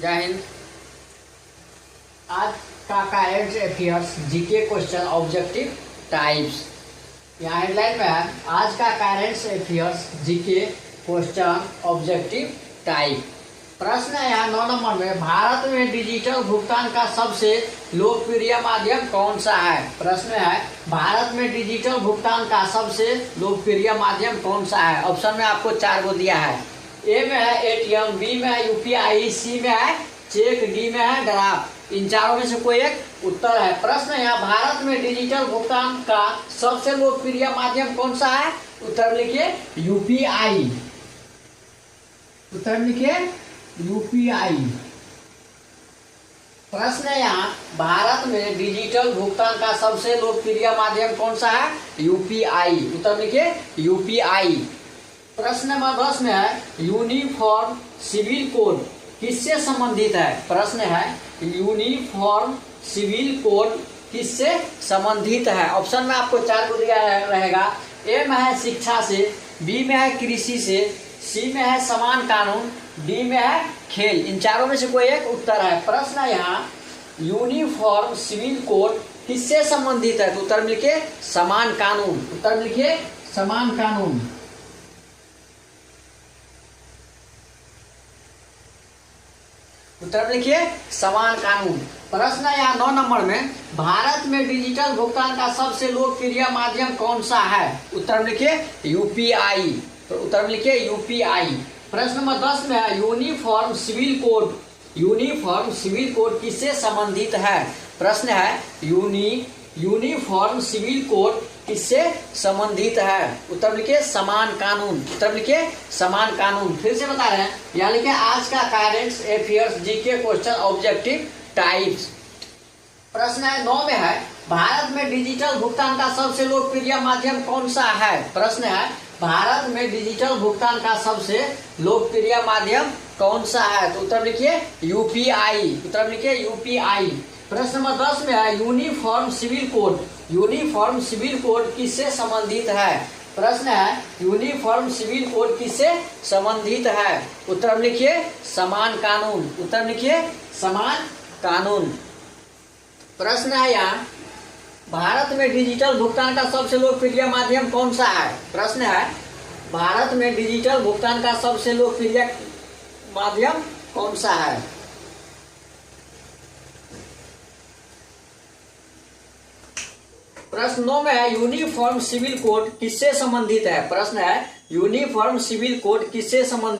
जय हिंद। आज का current affairs GK question objective types. यहाँ हेडलाइन में है आज का current affairs GK question objective type. प्रश्न है यहाँ 9 नंबर में, भारत में डिजिटल भुगतान का सबसे लोकप्रिय माध्यम कौन सा है। प्रश्न है भारत में डिजिटल भुगतान का सबसे लोकप्रिय माध्यम कौन सा है। ऑप्शन में आपको 4 को दिया है। ए में है एटीएम, बी में है यूपीआई, सी में है चेक, डी में है ड्राफ्ट। इन चारों में से कोई एक उत्तर है। प्रश्न है भारत में डिजिटल भुगतान का सबसे लोकप्रिय माध्यम कौन सा है। उत्तर लिखिए यूपीआई। उत्तर लिखिए यूपीआई। प्रश्न है यहाँ भारत में डिजिटल भुगतान का सबसे लोकप्रिय माध्यम कौन सा है। यूपीआई। उत्तर लिखिए यूपीआई। प्रश्न नंबर 10 में है यूनिफॉर्म सिविल कोड किससे संबंधित है। प्रश्न है यूनिफॉर्म सिविल कोड किससे संबंधित है। ऑप्शन में आपको 4 को दिया रहेगा। ए में है शिक्षा से, बी में है कृषि से, सी में है समान कानून, डी में है खेल। इन चारों में से कोई एक उत्तर है। प्रश्न है यहाँ यूनिफॉर्म सिविल कोड किससे संबंधित है। तो उत्तर में लिखिए समान कानून। उत्तर में लिखिए समान कानून। उत्तर में लिखिए समान कानून। प्रश्न है यहाँ 9 नंबर में, भारत में डिजिटल भुगतान का सबसे लोकप्रिय माध्यम कौन सा है। उत्तर में लिखिए यूपीआई। तो उत्तर में लिखिए यूपीआई। प्रश्न नंबर 10 में है uniform civil code. Uniform civil code किससे संबंधित है। प्रश्न है यूनिफॉर्म सिविल कोड किससे संबंधित है। उत्तर लिखिए समान कानून। उत्तर लिखिए समान कानून। फिर से बता रहे हैं, यहाँ लिखिए आज का current affairs GK question objective types. प्रश्न है 9 में है भारत में डिजिटल भुगतान का सबसे लोकप्रिय माध्यम कौन सा है। प्रश्न है भारत में डिजिटल भुगतान का सबसे लोकप्रिय माध्यम कौन सा है। तो उत्तर लिखिए यूपीआई। उत्तर लिखिए यूपीआई। प्रश्न नंबर 10 में है uniform civil code. Uniform civil code किससे संबंधित है। प्रश्न है यूनिफॉर्म सिविल कोड किससे संबंधित है। उत्तर लिखिए समान कानून। उत्तर लिखिए समान कानून। प्रश्न है यहाँ भारत में डिजिटल भुगतान का सबसे लोकप्रिय माध्यम कौन सा है। प्रश्न है भारत में डिजिटल भुगतान का सबसे लोकप्रिय माध्यम कौन सा है। प्रश्न 9 में है यूनिफॉर्म सिविल कोड किससे संबंधित है। प्रश्न है यूनिफॉर्म सिविल कोड किससे संबंधित